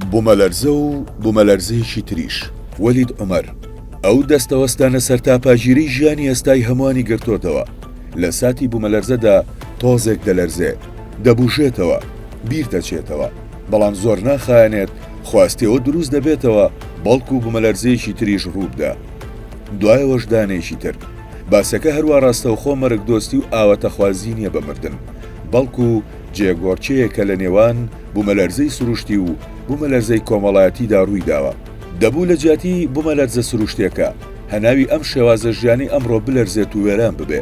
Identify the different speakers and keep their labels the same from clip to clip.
Speaker 1: بوومەلەرزە و بوومەلەرزەیەکی تریش وەلید عومەر ئەو دەستەوەستانە سەرتاپاگیری ژیانی ئێستای هەمووانی گرتوتەوە. لە ساتی بوومەلەرزەدا تۆزێک دەلەرزێ، دەبوژێتەوە، بیر دەچێتەوە، بەڵام زۆر ناخایەنێت خواستەوە دروست دەبێتەوە بەڵکو بوومەلەرزەیەکی تریش ڕووبدا. دوایەوەش دانێکی تر باسەکە هەروە ڕاستەوخۆ مەرگ دۆستی و ئاوەتەخوازی نییە بە مردن، بەڵکو جێگۆرچەیەکە لە نێوان بوومەلەرزەی سروشتی و بوومەلەرزەی کۆمەڵایەتیدا ڕووی داوە. دەبوو لە جیاتی بوومەلەرزە سروشتێکە هەناوی ئەم شێوازە ژیانی ئەمڕۆ بلەرزێت و وێران ببێ.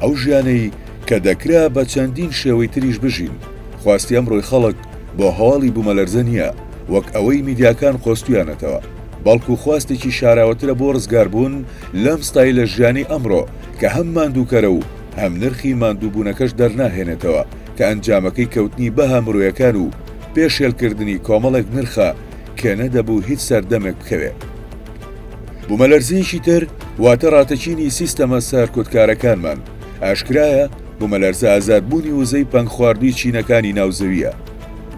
Speaker 1: ئەو ژیانەی کە دەکرا بە چەندین شێوەی تریش بژین. خواستی ئەمڕۆی خەڵک بۆ هەواڵی بوومەلەرزە نییە وەک ئەوەی میدیاکان خۆستویانەتەوە، بەڵکو خواستێکی شاراوەترە بۆ ڕزگاربوون لەم ستایلە ژیانی ئەمڕۆ کە هەم ماندووکەرە و هەم نرخی ماندووبوونەکەش دەرناهێنێتەوە کە ئەنجامەکەی کەوتنی بەها مرۆیەکان و پێشێلکردنی کۆمەڵێک نرخە کە نەدەبوو هیچ سەردەمێک بکەوێ. بوومەلەرزەیەکی تر واتە ڕاتەچینی سیستەمە سەرکوتکارەکانمان. ئاشکرایە بوومەلەرزە ئازادبوونی وزەی پەنگ خواردووی چینەکانی ناوزەویە،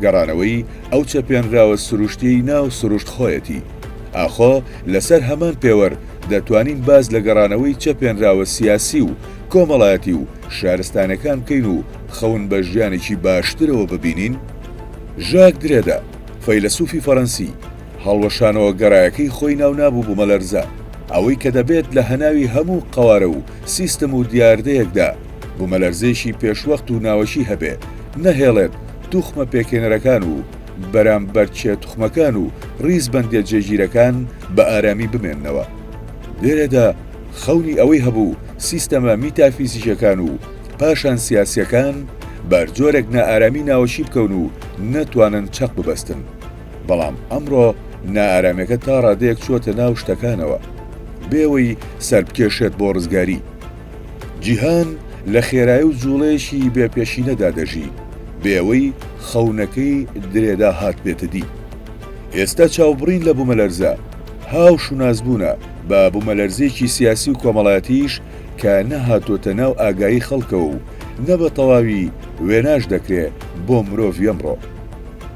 Speaker 1: گەڕانەوەی ئەو چەپێنراوە سروشتی ناو سروشت خۆیەتی. ئاخۆ لەسەر هەمان پێوەەر دەتوانین باز لە گەڕانەوەی چەپێنراوە سیاسی و کۆمەڵایەتی و شارستانەکان بکەین و خەون بە ژیانێکی باشترەوە ببینین. ژاک درێدا فەیلسوفی فەڕەنسی هەڵوەشانەوە گەڕایەکەی خۆی ناو نابوو بوومەلەرزە، ئەوەی کە دەبێت لە هەناوی هەموو قەوارە و سیستم و دیاردەیەکدا بوومەلەرزێکی پێشوەخت و ناوەشی هەبێ، نەهێڵێت توخمە پێکێنەرەکان و بەرامبەرچێ توخمەکان و ڕیزبەندێ جێگیرەکان بە ئارامی بمێننەوە. لێرەدا خەونی ئەوەی هەبوو سیستەمە میتافیزیکەکان و پاشان سیاسیەکان بەرجۆرێک نائارامی ناوەشی بکەون و نەتوانن چەق ببەستن. بەڵام ئەمڕۆ نائارامەکە تا ڕادەیەک چۆتە ناو شتەکانەوە بێەوەی سەربکێشێت بۆ ڕزگاری. جیهان لە خێرایی و جوڵەیەشی بێپێشینەدا دەژی بێەوەی خەونەکەی درێدا هات بێتە دی. ئێستا چاوبڕین لە بوومەلەرزە هاو شونازبوونە بە بوومەلەرزێکی سیاسی و کۆمەڵایەتیش کە نەهاتۆتە ناو ئاگایی خەڵکە و نە بە تەواوی وێناش دەکرێت بۆ مرۆڤ ئەمڕۆ.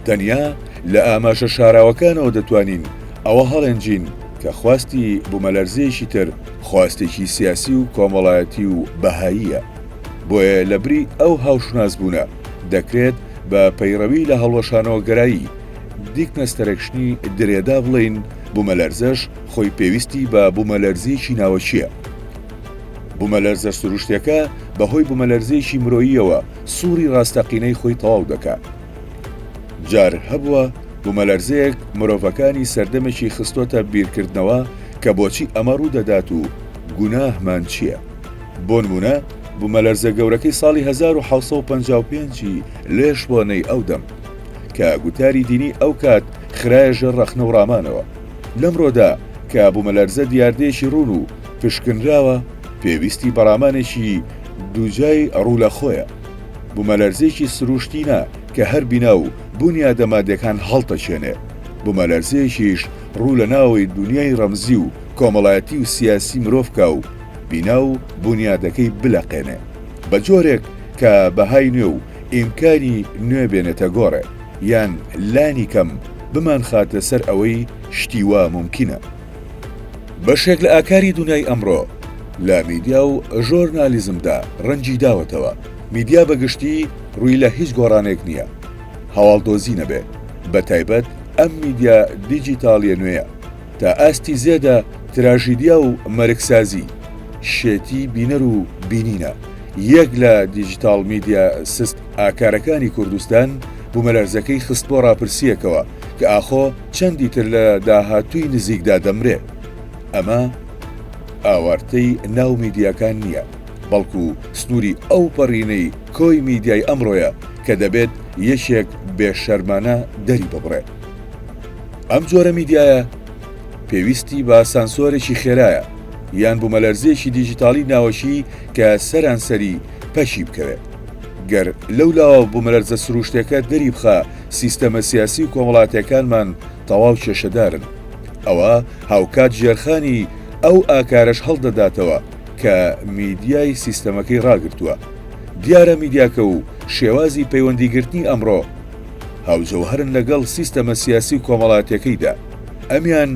Speaker 1: تەنیا لە ئاماژە شاراوەکانەوە دەتوانین ئەوە هەڵێنجین کە خواستی بوومەلەرزەیەکی تر خواستێکی سیاسی و کۆمەڵایەتی و بەهاییە. بۆیە لە بری ئەو هاوشناسبوونە دەکرێت بە پەیڕەوی لە هەڵوەشانەوە گەرایی دیکنەستەرەکشنی درێدا بڵین بوومەلەرزەش خۆی پێویستی بە بوومەلەرزەیەکی ناوەچیە. بوومەلەرزە سروشتەکە بەهۆی بوومەلەرزەیەکی مرۆییەوە سووری ڕاستەقینەی خۆی تەواو دەکات. جار هەبووە بوومەلەرزەیەک مرۆڤەکانی سەردەمێکی خستۆتە بیرکردنەوە کە بۆچی ئەمە ڕوو دەدات و گوناهمان چییە. بۆ نمونە بوومەلەرزە گەورەکەی ساڵی 1955 لێش بۆ نەی ئەو دەم کە گوتاری دینی ئەو کات خرایە ژەر ڕەخنە و ڕامانەوە. لەمڕۆدا کە بوومەلەرزە دیاردەیەکی ڕوون و پشکنراوە پێویستی بەڕامانێکی دووجای ڕوو لە خۆیە. بوومەلەرزێکی سروشتینە کە هەر بینا و بوونیادە مادەکان هەڵتەچێنێ. بوومەلەرزەیەکیش ڕوو لە ناوەی دنیای ڕەمزی و کۆمەڵایەتی و سیاسی مرۆڤکە و بینا و بوونیادەکەی بلەقێنێ بە جۆرێک کە بەهای نوێ و ئیمکانی نوێ بێنێتە گۆڕێ یان لانی کەم بمان خاتە سەر ئەوەی شتیوا ممکنە. بەشێک لە ئاکاری دنیای ئەمڕۆ لە میدیا و ژۆرنالیزمدا ڕەنجی داوەتەوە. میدیا بەگشتی ڕووی لە هیچ گۆڕانێک نییە، هەواڵدۆزی نەبێ، بە تایبەت ئەم میدیا دیجیتاڵیە نوێیە تا ئاستی زێدە تراژیدیا و مەرگسازی شێتی بینەر و بینینە. یەک لە دیجیتال میدیا سست ئاکارەکانی کوردستان بوومەلەرزەکەی خست بۆ ڕاپرسیەکەوە کە ئاخۆ چەندی تر لە داهاتووی نزیکدا دەمرێ. ئەمە ئاوارتەی ناو میدیاکان نییە، بەڵکو سنووری ئەو پەڕینەی کۆی میدیای ئەمڕۆیە کە دەبێت یەکێک بێشەرمانە دەری ببڕێ. ئەم جۆرە میدیایە پێویستی بە سانسۆرێکی خێرایە یان بوومەلەرزێکی دیجیتاڵی ناوەشی کە سەرانسەری پەشی بکەوێت. گەر لەولاوە بوومەلەرزە سروشتەکە دەری بخە سیستەمە سیاسی و کۆمەڵاتیەکانمان تەواو کێشەدارن. ئەوە هاوکات ژێرخانی ئەو ئاکارش هەڵدەداتەوە کە میدیای سیستەمەکەی ڕاگرتووە. دیارە میدیاکە و شێوازی پەیوەندیگرتنی ئەمڕۆ هاوجەوهرن لەگەڵ سیستەمە سیاسی و کۆمەڵاتیەکەیدا. ئەمیان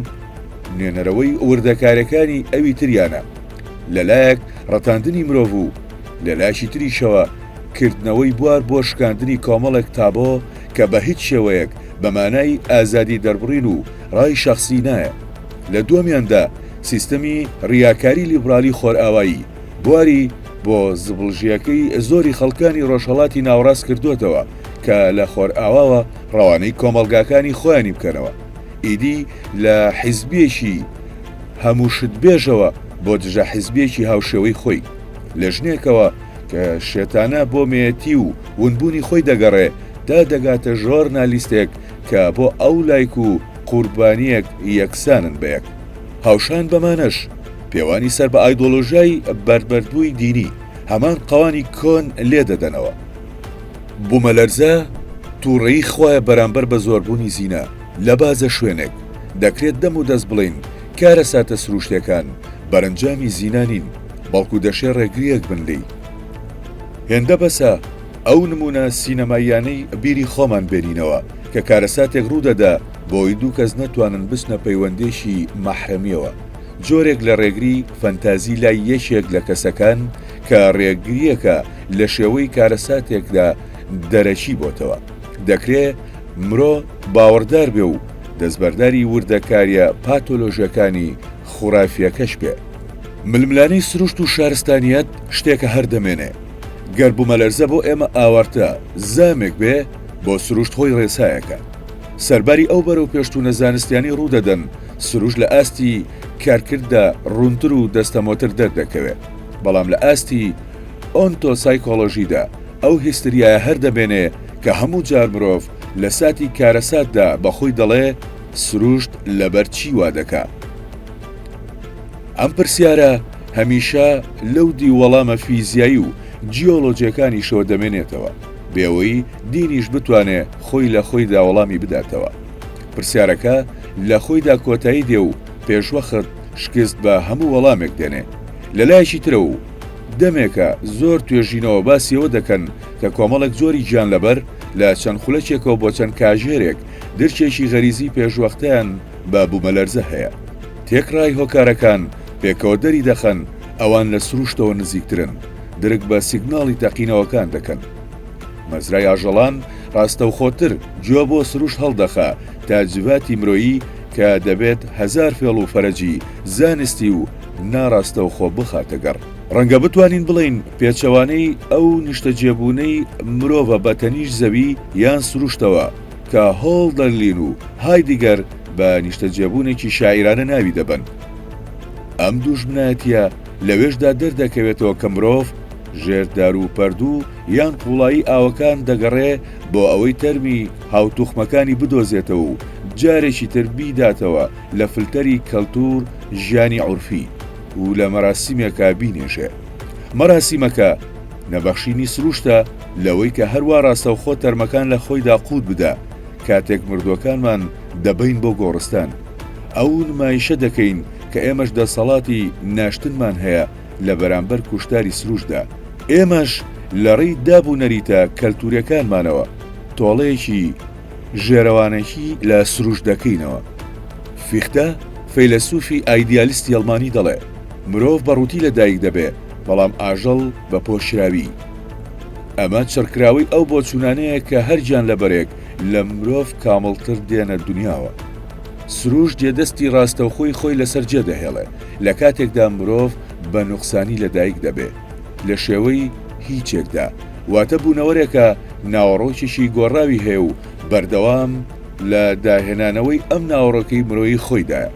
Speaker 1: نوێنەرەوەی وردەکارەکانی ئەوی تریانە، لەلایەک ڕەتاندنی مرۆڤ و لەلاشی تریشەوە کردنەوەی بوار بۆ شکاندنی کۆمەڵێک تابۆ کە بە هیچ شێوەیەک بە مانای ئازادی دەربڕین و ڕای شەخسی نایە. لە دووەمیاندا سیستەمی ڕیاکاری لیبرالی خۆرئاوایی بواری بۆ زبڵژیەکەی زۆری خەڵکانی ڕۆژهەڵاتی ناوەڕاست کردوێتەوە کە لە خۆرئاواوە ڕەوانەی کۆمەڵگاکانی خۆیانی بکەنەوە. ئیدی لە حیزبێکی هەمووشت بێژەوە بۆ دژە حیزبێکی هاوشێوەی خۆی لە ژنێکەوە کە شێتانە بۆ مێتی و ونبوونی خۆی دەگەڕێ تا دەگاتە ژۆرنالیستێک کە بۆ ئەو لایک و قوربانیەک یەکسانن بەیەک. هاوشان بەمانەش پێوانی سەر بە ئایدۆلۆژیای بەربەردبووی دینی هەمان قەوانی کۆن لێ دەدەنەوە. بوومەلەرزە تووڕێی خۆیە بەرامبەر بە زۆربوونی زینە لە بازە شوێنێک دەکرێت دەم و دەست بڵین کارە ساتە سروشتەکان بەرەنجامی زینانین بەڵکو دەشێ ڕێگریەک بن لی. هێندە بەسە ئەو نمونە سینەماییانەی بیری خۆمان بێنینەوە کە کارەساتێک ڕوودەدا بۆی دوو کەس نەتوانن بچنە پەیوەندێکی مەحرەمیەوە، جۆرێک لە ڕێگری فەنتازی لای یەکێک لە کەسەکان کە ڕێگریەکە لە شێوەی کارەساتێکدا دەرەچی بۆتەوە. دەکرێت مرۆ باوەڕدار بێ و دەستبەرداری وردەکاریە پاتۆلۆژیەکانی خوڕافیەکەش بێ. ململانەی سروشت و شارستانیەت شتێکە هەردەمێنێ. گەر بوومەلەرزە بۆ ئێمە ئاوارتە زامێک بێ بۆ سروشت خۆی ڕێسایەکە. سەرباری ئەو بەرەو پێشتونە زانستیانی ڕوودەدەن سروشت لە ئاستی کارکرددا ڕوونتر و دەستەمۆتر دەردەکەوێت، بەڵام لە ئاستی ئۆنتۆسایکۆلۆژیدا ئەو هیستریایە هەردەبێنێ کە هەموو جار مرۆڤ لە ساتی کارەساتدا بەخۆی دەڵێ سروشت لەبەر چی وا دەکا. ئەم پرسیارە هەمیشە لەو دی وەڵامە فیزیایی و جیۆلۆجیەکانی شۆ دەمێنێتەوە بێەوەی دینیش بتوانێ خۆی لە خۆیدا وەڵامی بداتەوە. پرسیارەکە لە خۆیدا کۆتایی دێ و پێشوەخت شکست بە هەموو وەڵامێک دێنێ. لەلایەکی ترە و دەمێکە زۆر توێژینەوە باسیەوە دەکەن کە کۆمەڵێک زۆری گیان لەبەر لە چەند خولەکێکەوە بۆ چەند کاژێرێک درچێکی غەریزی پێشوەختیان بە بوومەلەرزە هەیە. تێکڕای هۆکارەکان پێکەوە دەری دەخەن ئەوان لە سروشتەوە نزیکترن، درک بە سیگناڵی تەقینەوەکان دەکەن. مەزرای ئاژەڵان ڕاستەوخۆتر گوێ بۆ سروشت هەڵدەخا تا جڤاتی مرۆیی کە دەبێت هەزار فێڵ و فەرەجی زانستی و ناڕاستەوخۆ بخاتە گەڕ. ڕەنگە بتوانین بڵین پێچەوانەی ئەو نیشتەجێبوونەی مرۆڤە بە تەنیش زەوی یان سروشتەوە کە هۆڵ دەرلین و های دیگەر بە نیشتەجێبوونێکی شاعیرانە ناوی دەبن. ئەم دوژمنایەتیە لەوێشدا دەردەکەوێتەوە کە مرۆڤ ژێردار و پەردوو یان قوڵایی ئاوەکان دەگەڕێ بۆ ئەوەی تەرمی هاوتوخمەکانی بدۆزێتەوە و جارێکی تر بیداتەوە لە فلتەری کەلتور ژیانی عورفی و لە مەراسیمێکە بینێژێ. مەراسیمەکە نەبەخشینی سروشتە لەوەی کە هەروە ڕاستەوخۆ تەرمەکان لە خۆیدا قووت بدە کاتێک مردوەکانمان دەبین بۆ گۆڕستان. ئەو نمایشە دەکەین کە ئێمەش دەسەڵاتی ناشتنمان هەیە لە بەرامبەر کوشتاری سروشتدا. ئێمەش لە ڕێی دابوونەریتە کەلتوریەکانمانەوە تۆڵەیەکی ژێرەوانێکی لە سروشت دەکەینەوە. فیختە فەیلسوفی ئایدیالیستی ئەڵمانی دەڵێ مرۆڤ بەڕووتی لەدایک دەبێ بەڵام ئاژەڵ بە پۆشراوی. ئەمە چڕکراوی ئەو بۆچوونانەیە کە هەرگیان لەبەرێک لە مرۆڤ کامڵتر دێنە دنیاوە. سروشت جێدەستی ڕاستەوخۆی خۆی لەسەر جێ دەهێڵێ لە کاتێکدا مرۆڤ بە نوقسانی لەدایک دەبێ لە شێوەی هیچێکدا، واتە بوونەوەرێکە ناوەڕۆکێکی گۆڕاوی هەیە و بەردەوام لە داهێنانەوەی ئەم ناوەڕۆکەی مرۆیی خۆیدایە.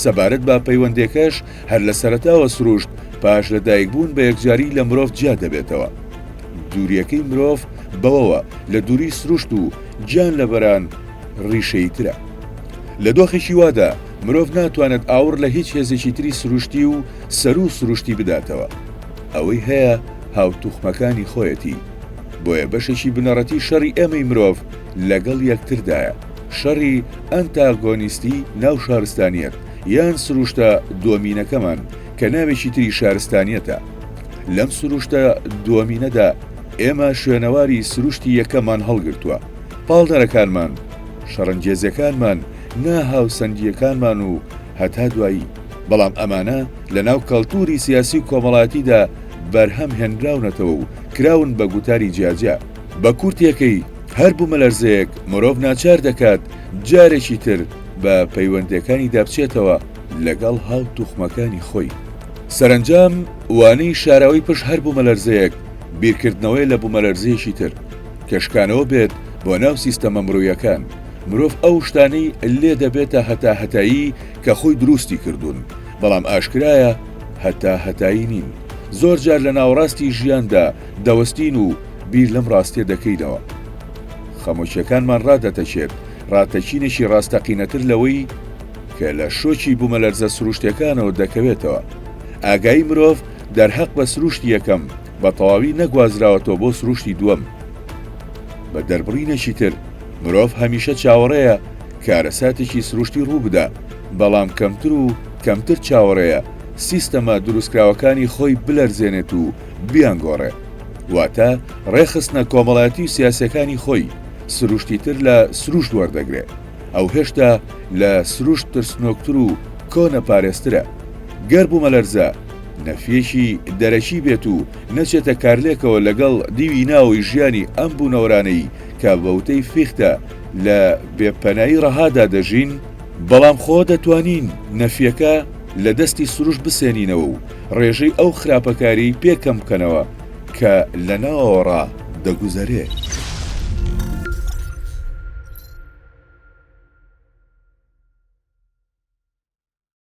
Speaker 1: سەبارەت بە پەیوەندێکەش هەر لە سەرەتاوە سروشت پاش لەدایک بوون بە یەکجاری لە مرۆڤ جیا دەبێتەوە. دووریەکەی مرۆڤ بەوەوە لە دووری سروشت و گیان لە بەران ڕیشەی ترە. لە دۆخێکی وادا مرۆڤ ناتوانێت ئاور لە هیچ هێزێکی تری سروشتی و سەر و سروشتی بداتەوە. ئەوەی هەیە هاوتوخمەکانی خۆیەتی. بۆیە بەشێکی بنەڕەتی شەڕی ئێمەی مرۆڤ لەگەڵ یەکتردایە، شەڕی ئەنتاگۆنیستی ناو شارستانیەت یان سروشتە دووەمینەکەمان کە ناوێکی تری شارستانیەتە. لەم سروشتە دووەمینەدا ئێمە شوێنەواری سروشتی یەکەمان هەڵگرتووە پاڵنەرەکانمان، شەڕەنگێزەکانمان، ناهاوسەنگیەکانمان و هەتا دوایی. بەڵام ئەمانە لە ناو کەڵتوری سیاسی و کۆمەڵاتیدا بەرهەم هێنراونەتەوە و کراون بە گوتاری جیاجیا. بە کورتێکەی هەر بوومەلەرزەیەک مرۆڤ ناچار دەکات جارێکی تر بە پەیوەندەکانی دابچێتەوە لەگەڵ هاو توخمەکانی خۆی. سەرنجام وانەی شاراوی پشت هەر بوومەلەرزەیەک بیرکردنەوەی لە بوومەلەرزەیەکی تر کەشکانەوە بێت بۆ ناو سیستەمە مرۆیەکان. مرۆڤ ئەو شتانەی لێ دەبێتە هەتا هەتایی کە خۆی دروستی کردوون، بەڵام ئاشکرایە هەتا هەتایی نین. زۆر جار لە ناوەڕاستی ژیاندا دەوەستین و بیر لەم ڕاستیە دەکەینەوە. خەمۆچیەکانمان ڕادەتەچێت ڕاتەچینێکی ڕاستەقینەتر لەوەی کە لە شۆکی بوومەلەرزە سروشتەکانەوە دەکەوێتەوە. ئاگایی مرۆڤ دەرهەق بە سروشتی یەکەم بە تەواوی نەگوازراوەتەوە بۆ سروشتی دووەم. بە دەربڕینێکی تر مرۆڤ هەمیشە چاوەڕێیە کارەساتێکی سروشتی ڕوو بدە، بەڵام کەمتر و کەمتر چاوەڕێیە سیستەمە دروستکراوەکانی خۆی بلەرزێنێت و بیانگۆڕێ. واتە ڕێخستنە کۆمەڵایەتی و سیاسەکانی خۆی سروشتی تر لە سروشت وەردەگرێت. ئەو هێشتا لە سروشت ترسنۆکتر و کۆنە پارێزترە. گەر بوومەلەرزە نەفیەکی دەرەکی بێت و نەچێتە کارلێکەوە لەگەڵ دیوی ناوی ژیانی ئەم بوونەوەرانەی کە بەوتەی فیختە لە بێپەنایی ڕەهادا دەژین، بەڵام خۆ دەتوانین نەفیەکە لە دەستی سروشت بسێنینەوە و ڕێژەی ئەو خراپەکاری پێکەم بکەنەوە کە لە ناوەڕا دەگوزارێت.